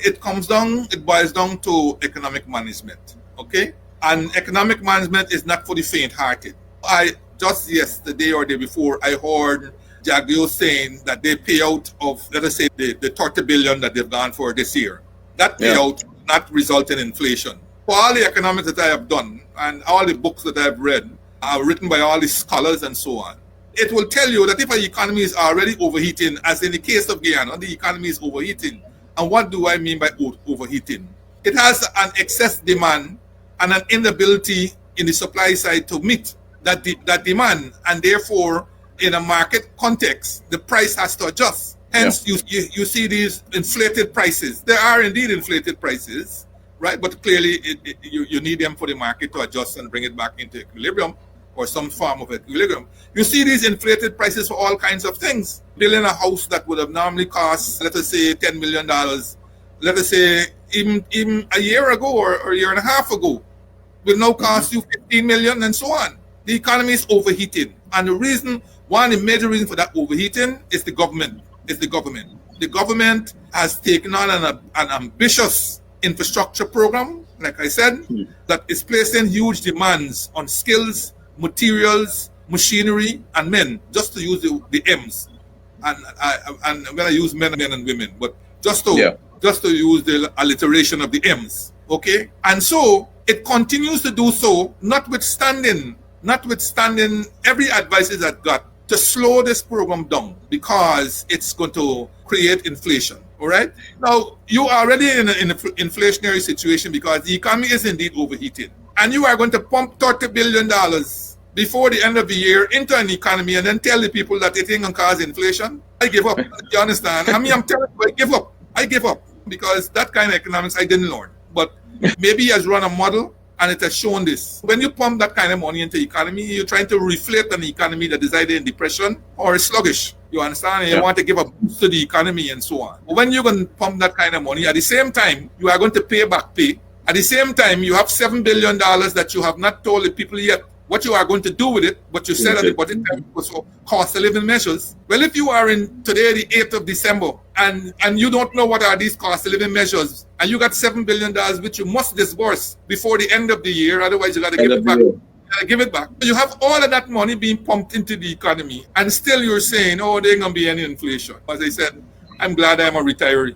It boils down to economic management, okay? And economic management is not for the faint-hearted. I just yesterday or the day before, I heard Jaguar saying that they pay out of, let us say, the 30 billion that they've gone for this year. That payout will not result in inflation. For all the economics that I have done and all the books that I've read are written by all the scholars and so on, it will tell you that if an economy is already overheating, as in the case of Guyana, the economy is overheating. And what do I mean by overheating? It has an excess demand and an inability in the supply side to meet that demand, and therefore, in a market context, the price has to adjust. Hence, you see these inflated prices. There are indeed inflated prices, right? But clearly, you need them for the market to adjust and bring it back into equilibrium or some form of equilibrium. You see these inflated prices for all kinds of things. Building a house that would have normally cost, let us say, $10 million, let us say, even a year ago or a year and a half ago, will now cost you 15 million and so on. The economy is overheating. And one of the major reasons for that overheating is the government. The government has taken on an ambitious infrastructure program, like I said, that is placing huge demands on skills, materials, machinery, and men, just to use the M's. And when I use men and women, but just to use the alliteration of the M's, okay? And so it continues to do so, notwithstanding every advice that got to slow this program down because it's going to create inflation. All right. Now, you are already in an inflationary situation because the economy is indeed overheating. And you are going to pump $30 billion before the end of the year into an economy and then tell the people that it ain't going to cause inflation. I give up. You understand? I mean, I'm telling you, I give up because that kind of economics I didn't learn. But maybe he has run a model and it has shown this. When you pump that kind of money into the economy, you're trying to reflate an economy that is either in depression or is sluggish. You understand? And you want to give a boost to the economy and so on. But when you're going to pump that kind of money, at the same time, you are going to pay back pay. At the same time, you have $7 billion that you have not told the people yet what you are going to do with it, but you said at the budget time was for cost of living measures. Well, if you are in today, the 8th of December, and you don't know what are these cost of living measures, and you got $7 billion which you must disburse before the end of the year, otherwise you got to give it back. Give it back. You have all of that money being pumped into the economy, and still you're saying, oh, there ain't going to be any inflation. As I said, I'm glad I'm a retiree.